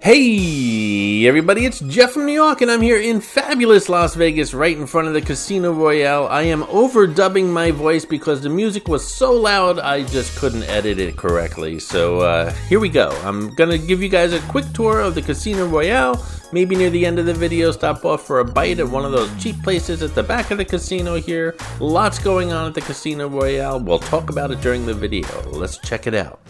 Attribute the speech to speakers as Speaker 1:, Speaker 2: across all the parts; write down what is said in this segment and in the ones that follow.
Speaker 1: Hey everybody, it's Jeff from New York and I'm here in fabulous Las Vegas right in front of the Casino Royale. I am overdubbing my voice because the music was so loud I just couldn't edit it correctly. So here we go. I'm gonna give you guys a quick tour of the Casino Royale. Maybe near the end of the video stop off for a bite at one of those cheap places at the back of the casino here. Lots going on at the Casino Royale. We'll talk about it during the video. Let's check it out.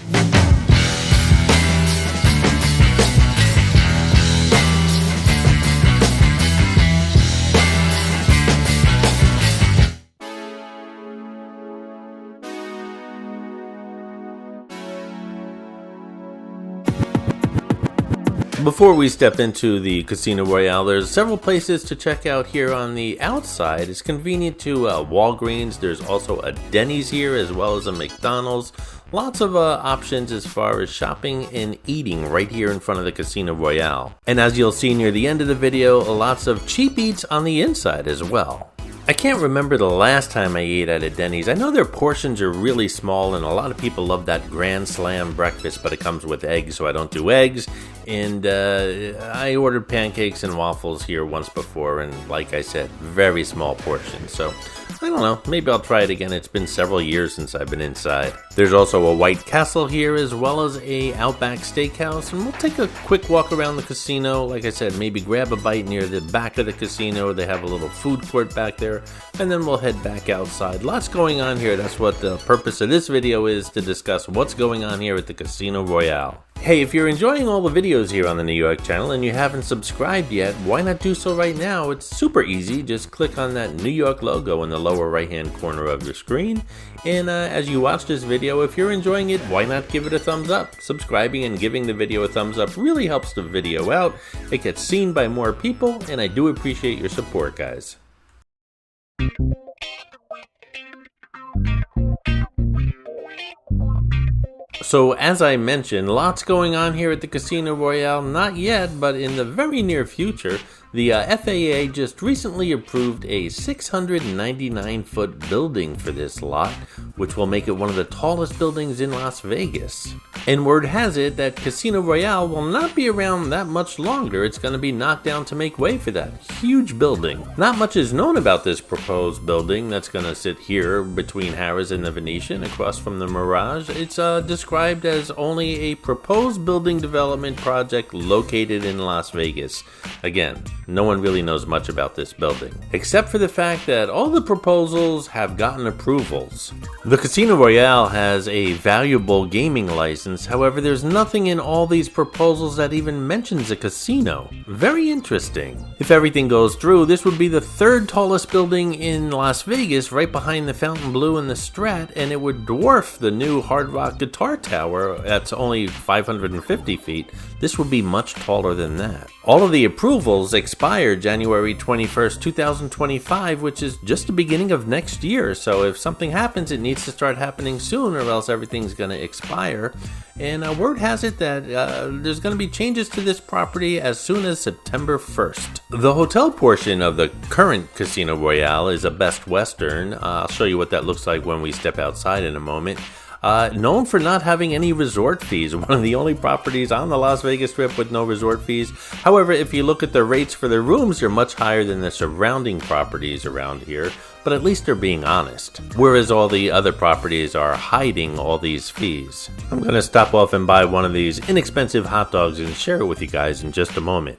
Speaker 1: Before we step into the Casino Royale, there's several places to check out here on the outside. It's convenient to Walgreens. There's also a Denny's here as well as a McDonald's. Lots of options as far as shopping and eating right here in front of the Casino Royale. And as you'll see near the end of the video, lots of cheap eats on the inside as well. I can't remember the last time I ate at a Denny's. I know their portions are really small and a lot of people love that Grand Slam breakfast, but it comes with eggs, so I don't do eggs. And I ordered pancakes and waffles here once before, and like I said, very small portions. So I don't know, maybe I'll try it again. It's been several years since I've been inside. There's also a White Castle here as well as a Outback Steakhouse, and we'll take a quick walk around the casino. Like I said, maybe grab a bite near the back of the casino. They have a little food court back there, and then we'll head back outside. Lots going on here. That's what the purpose of this video is, to discuss what's going on here at the Casino Royale. Hey, if you're enjoying all the videos here on the New York channel and you haven't subscribed yet, why not do so right now? It's super easy. Just click on that New York logo in the lower right hand corner of your screen. And as you watch this video, if you're enjoying it, why not give it a thumbs up? Subscribing and giving the video a thumbs up really helps the video out. It gets seen by more people, and I do appreciate your support, guys. So as I mentioned, lots going on here at the Casino Royale. Not yet, but in the very near future, the FAA just recently approved a 699-foot building for this lot, which will make it one of the tallest buildings in Las Vegas. And word has it that Casino Royale will not be around that much longer. It's going to be knocked down to make way for that huge building. Not much is known about this proposed building that's going to sit here between Harrah's and the Venetian across from the Mirage. It's described as only a proposed building development project located in Las Vegas. Again, no one really knows much about this building, except for the fact that all the proposals have gotten approvals. The Casino Royale has a valuable gaming license, however there's nothing in all these proposals that even mentions a casino. Very interesting. If everything goes through, this would be the third tallest building in Las Vegas, right behind the Fontainebleau and the Strat, and it would dwarf the new Hard Rock Guitar Tower that's only 550 feet. This would be much taller than that. All of the approvals expire January 21st, 2025, which is just the beginning of next year. So if something happens, it needs to start happening soon or else everything's going to expire. And word has it that there's going to be changes to this property as soon as September 1st. The hotel portion of the current Casino Royale is a Best Western. I'll show you what that looks like when we step outside in a moment. Known for not having any resort fees, one of the only properties on the Las Vegas Strip with no resort fees. However, if you look at the rates for the rooms, they're much higher than the surrounding properties around here, but at least they're being honest. Whereas all the other properties are hiding all these fees. I'm going to stop off and buy one of these inexpensive hot dogs and share it with you guys in just a moment.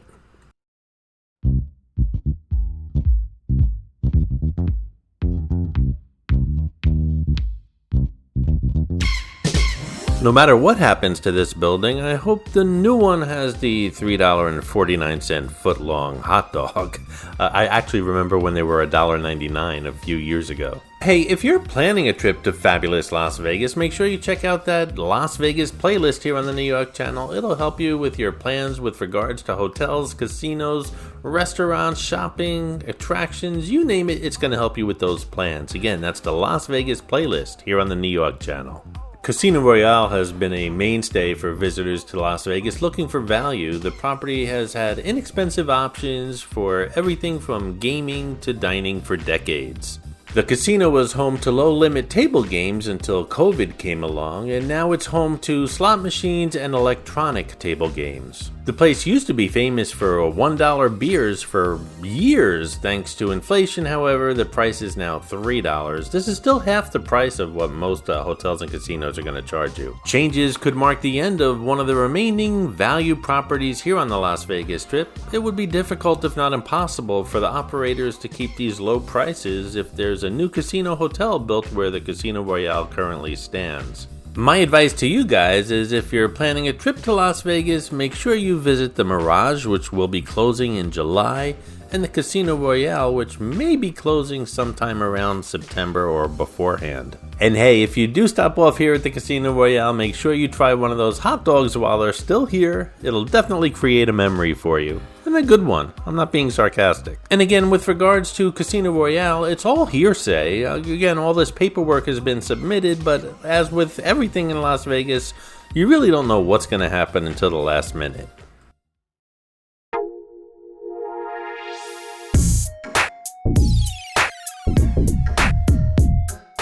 Speaker 1: No matter what happens to this building, I hope the new one has the $3.49 foot-long hot dog. I actually remember when they were $1.99 a few years ago. Hey, if you're planning a trip to fabulous Las Vegas, make sure you check out that Las Vegas playlist here on the New York channel. It'll help you with your plans with regards to hotels, casinos, restaurants, shopping, attractions, you name it, it's going to help you with those plans. Again, that's the Las Vegas playlist here on the New York channel. Casino Royale has been a mainstay for visitors to Las Vegas looking for value. The property has had inexpensive options for everything from gaming to dining for decades. The casino was home to low-limit table games until COVID came along, and now it's home to slot machines and electronic table games. The place used to be famous for $1 beers for years. Thanks to inflation, however, the price is now $3. This is still half the price of what most hotels and casinos are going to charge you. Changes could mark the end of one of the remaining value properties here on the Las Vegas Strip. It would be difficult, if not impossible, for the operators to keep these low prices if there's a new casino hotel built where the Casino Royale currently stands. My advice to you guys is if you're planning a trip to Las Vegas, make sure you visit the Mirage, which will be closing in July, and the Casino Royale, which may be closing sometime around September or beforehand. And hey, if you do stop off here at the Casino Royale, make sure you try one of those hot dogs while they're still here. It'll definitely create a memory for you. And a good one. I'm not being sarcastic. And again, with regards to Casino Royale, it's all hearsay. Again, all this paperwork has been submitted, but as with everything in Las Vegas, you really don't know what's going to happen until the last minute.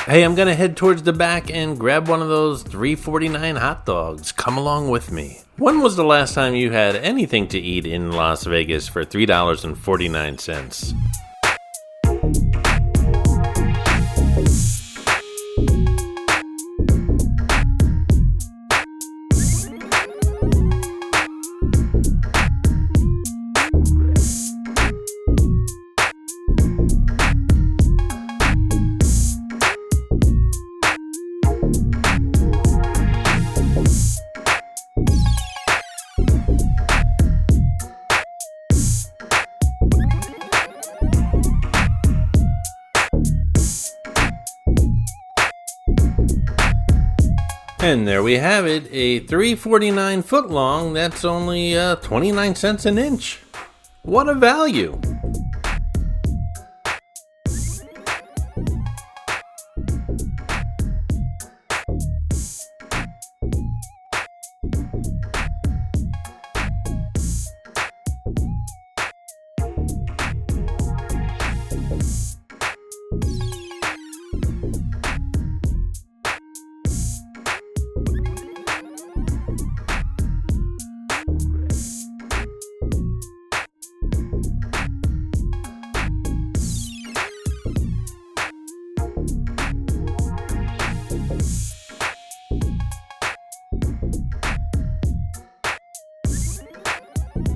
Speaker 1: Hey, I'm gonna head towards the back and grab one of those $3.49 hot dogs. Come along with me. When was the last time you had anything to eat in Las Vegas for $3.49? And there we have it, a $3.49 foot long, that's only 29 cents an inch. What a value!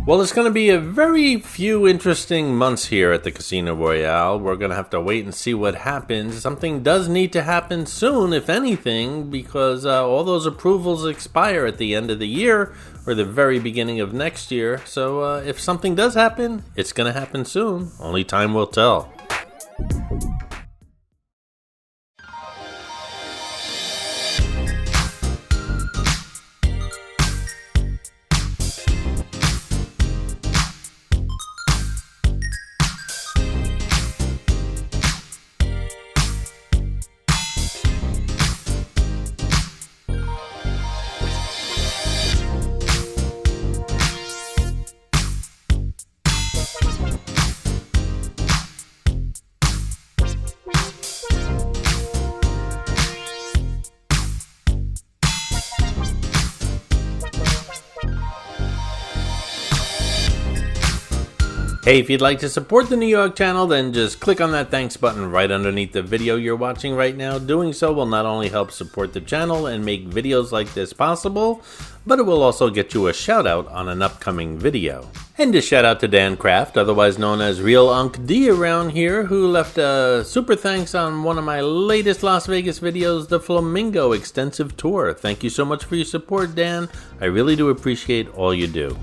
Speaker 1: Well, it's going to be a very few interesting months here at the Casino Royale. We're going to have to wait and see what happens. Something does need to happen soon, if anything, because all those approvals expire at the end of the year or the very beginning of next year. So if something does happen, it's going to happen soon. Only time will tell. Hey, if you'd like to support the New York channel, then just click on that thanks button right underneath the video you're watching right now. Doing so will not only help support the channel and make videos like this possible, but it will also get you a shout out on an upcoming video. And a shout out to Dan Kraft, otherwise known as Real Unc D around here, who left a super thanks on one of my latest Las Vegas videos, the Flamingo Extensive Tour. Thank you so much for your support, Dan. I really do appreciate all you do.